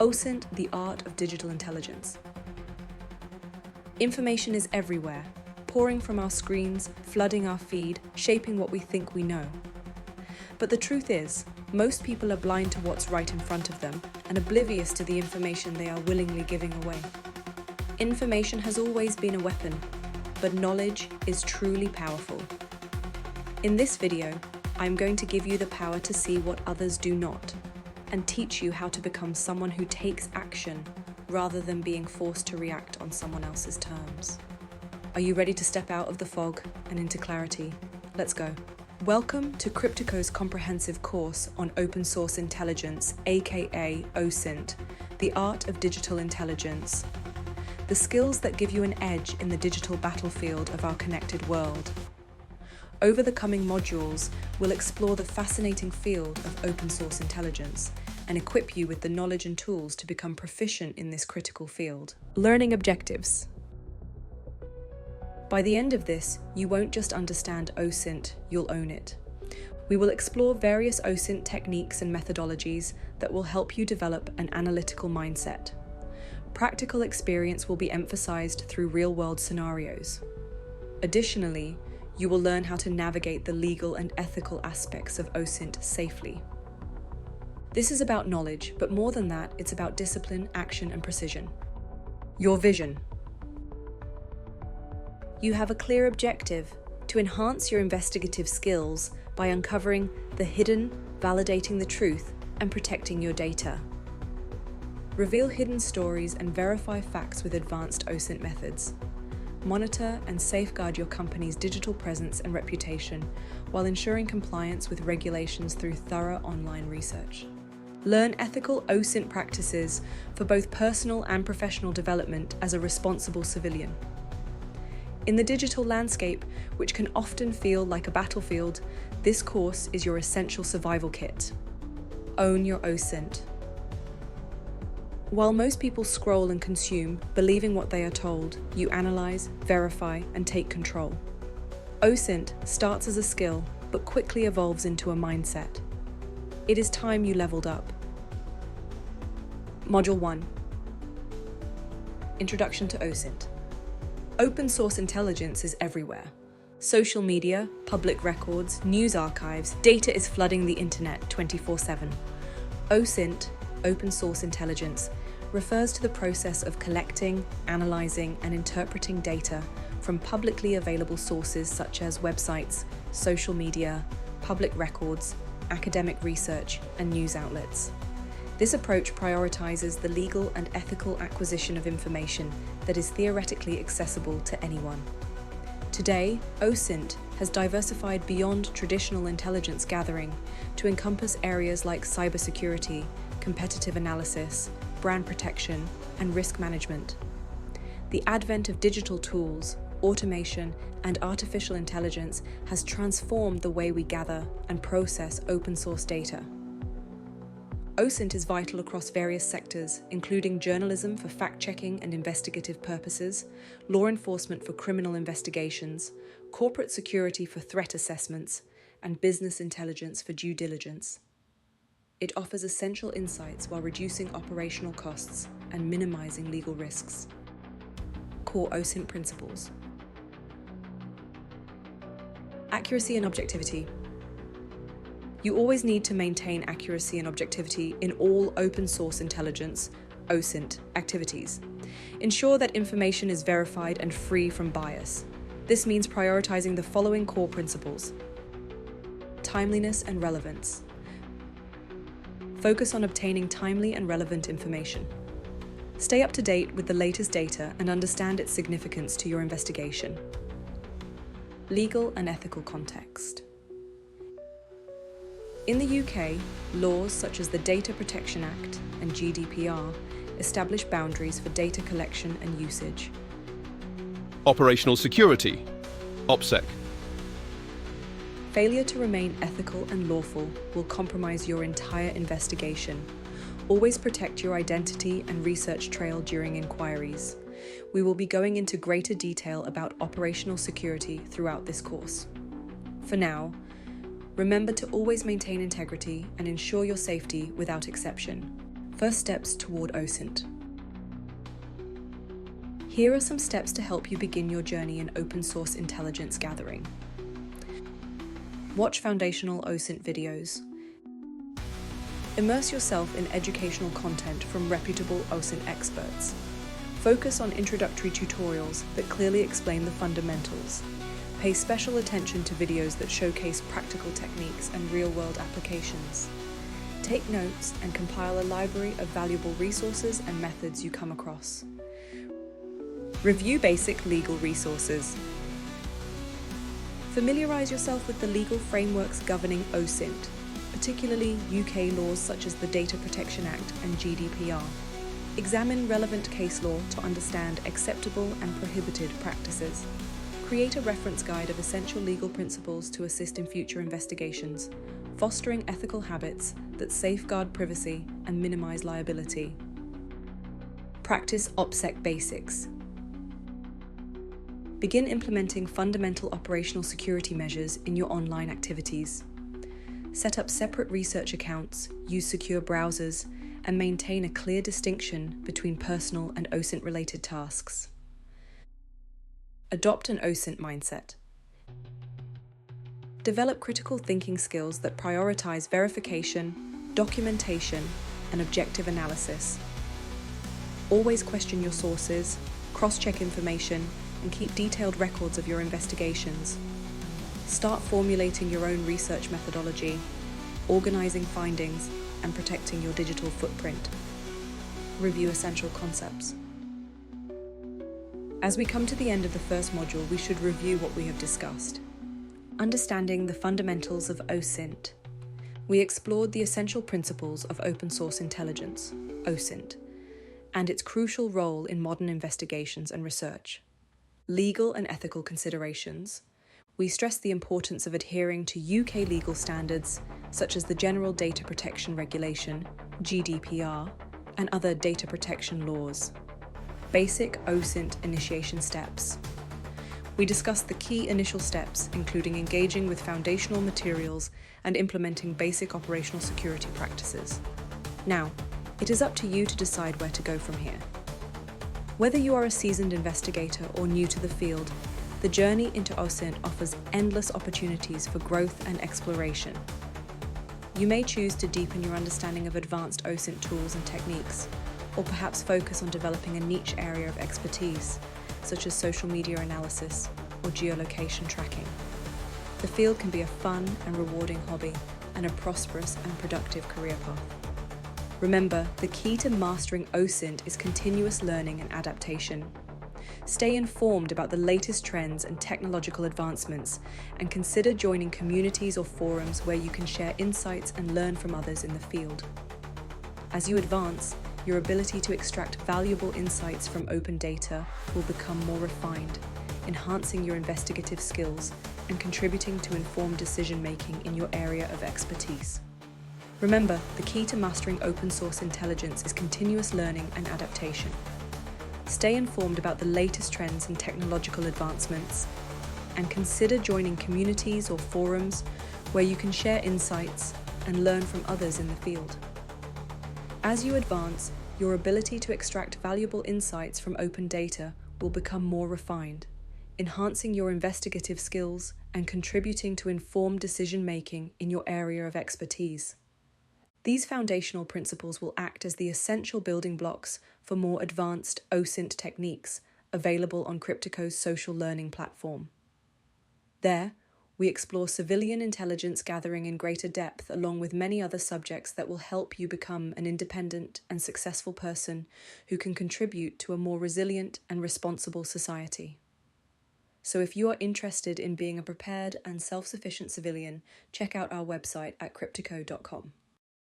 OSINT, the art of digital intelligence. Information is everywhere, pouring from our screens, flooding our feed, shaping what we think we know. But the truth is, most people are blind to what's right in front of them and oblivious to the information they are willingly giving away. Information has always been a weapon, but knowledge is truly powerful. In this video, I'm going to give you the power to see what others do not, and teach you how to become someone who takes action rather than being forced to react on someone else's terms. Are you ready to step out of the fog and into clarity? Let's go. Welcome to Cryptico's comprehensive course on open source intelligence, aka OSINT, the art of digital intelligence. The skills that give you an edge in the digital battlefield of our connected world. Over the coming modules, we'll explore the fascinating field of open source intelligence and equip you with the knowledge and tools to become proficient in this critical field. Learning objectives. By the end of this, you won't just understand OSINT, you'll own it. We will explore various OSINT techniques and methodologies that will help you develop an analytical mindset. Practical experience will be emphasized through real-world scenarios. Additionally, you will learn how to navigate the legal and ethical aspects of OSINT safely. This is about knowledge, but more than that, it's about discipline, action, and precision. Your vision. You have a clear objective to enhance your investigative skills by uncovering the hidden, validating the truth, and protecting your data. Reveal hidden stories and verify facts with advanced OSINT methods. Monitor and safeguard your company's digital presence and reputation while ensuring compliance with regulations through thorough online research. Learn ethical OSINT practices for both personal and professional development as a responsible civilian. In the digital landscape, which can often feel like a battlefield, this course is your essential survival kit. Own your OSINT. While most people scroll and consume, believing what they are told, you analyze, verify, and take control. OSINT starts as a skill, but quickly evolves into a mindset. It is time you leveled up. Module 1. Introduction to OSINT. Open source intelligence is everywhere. Social media, public records, news archives, data is flooding the internet 24/7. OSINT, open source intelligence, refers to the process of collecting, analyzing, and interpreting data from publicly available sources such as websites, social media, public records, academic research, and news outlets. This approach prioritizes the legal and ethical acquisition of information that is theoretically accessible to anyone. Today, OSINT has diversified beyond traditional intelligence gathering to encompass areas like cybersecurity, competitive analysis, brand protection, and risk management. The advent of digital tools, automation, and artificial intelligence has transformed the way we gather and process open source data. OSINT is vital across various sectors, including journalism for fact-checking and investigative purposes, law enforcement for criminal investigations, corporate security for threat assessments, and business intelligence for due diligence. It offers essential insights while reducing operational costs and minimizing legal risks. Core OSINT principles. Accuracy and objectivity. You always need to maintain accuracy and objectivity in all open source intelligence, OSINT, activities. Ensure that information is verified and free from bias. This means prioritizing the following core principles. Timeliness and relevance. Focus on obtaining timely and relevant information. Stay up to date with the latest data and understand its significance to your investigation. Legal and ethical context. In the UK, laws such as the Data Protection Act and GDPR establish boundaries for data collection and usage. Operational security, OPSEC. Failure to remain ethical and lawful will compromise your entire investigation. Always protect your identity and research trail during inquiries. We will be going into greater detail about operational security throughout this course. For now, remember to always maintain integrity and ensure your safety without exception. First steps toward OSINT. Here are some steps to help you begin your journey in open source intelligence gathering. Watch foundational OSINT videos. Immerse yourself in educational content from reputable OSINT experts. Focus on introductory tutorials that clearly explain the fundamentals. Pay special attention to videos that showcase practical techniques and real-world applications. Take notes and compile a library of valuable resources and methods you come across. Review basic legal resources. Familiarize yourself with the legal frameworks governing OSINT, particularly UK laws such as the Data Protection Act and GDPR. Examine relevant case law to understand acceptable and prohibited practices. Create a reference guide of essential legal principles to assist in future investigations, fostering ethical habits that safeguard privacy and minimize liability. Practice OPSEC basics. Begin implementing fundamental operational security measures in your online activities. Set up separate research accounts, use secure browsers, and maintain a clear distinction between personal and OSINT-related tasks. Adopt an OSINT mindset. Develop critical thinking skills that prioritize verification, documentation, and objective analysis. Always question your sources, cross-check information, and keep detailed records of your investigations. Start formulating your own research methodology, organizing findings, and protecting your digital footprint. Review essential concepts. As we come to the end of the first module, we should review what we have discussed. Understanding the fundamentals of OSINT. We explored the essential principles of open source intelligence, OSINT, and its crucial role in modern investigations and research. Legal and ethical considerations. We stress the importance of adhering to UK legal standards such as the General Data Protection Regulation, GDPR, and other data protection laws. Basic OSINT initiation steps. We discussed the key initial steps, including engaging with foundational materials and implementing basic operational security practices. Now, it is up to you to decide where to go from here. Whether you are a seasoned investigator or new to the field, the journey into OSINT offers endless opportunities for growth and exploration. You may choose to deepen your understanding of advanced OSINT tools and techniques, or perhaps focus on developing a niche area of expertise, such as social media analysis or geolocation tracking. The field can be a fun and rewarding hobby and a prosperous and productive career path. Remember, the key to mastering OSINT is continuous learning and adaptation. Stay informed about the latest trends and technological advancements, and consider joining communities or forums where you can share insights and learn from others in the field. As you advance, your ability to extract valuable insights from open data will become more refined, enhancing your investigative skills and contributing to informed decision-making in your area of expertise. Remember, the key to mastering open source intelligence is continuous learning and adaptation. Stay informed about the latest trends and technological advancements, and consider joining communities or forums where you can share insights and learn from others in the field. As you advance, your ability to extract valuable insights from open data will become more refined, enhancing your investigative skills and contributing to informed decision-making in your area of expertise. These foundational principles will act as the essential building blocks for more advanced OSINT techniques available on Cryptico's social learning platform. There, we explore civilian intelligence gathering in greater depth, along with many other subjects that will help you become an independent and successful person who can contribute to a more resilient and responsible society. So if you are interested in being a prepared and self-sufficient civilian, check out our website at cryptico.com.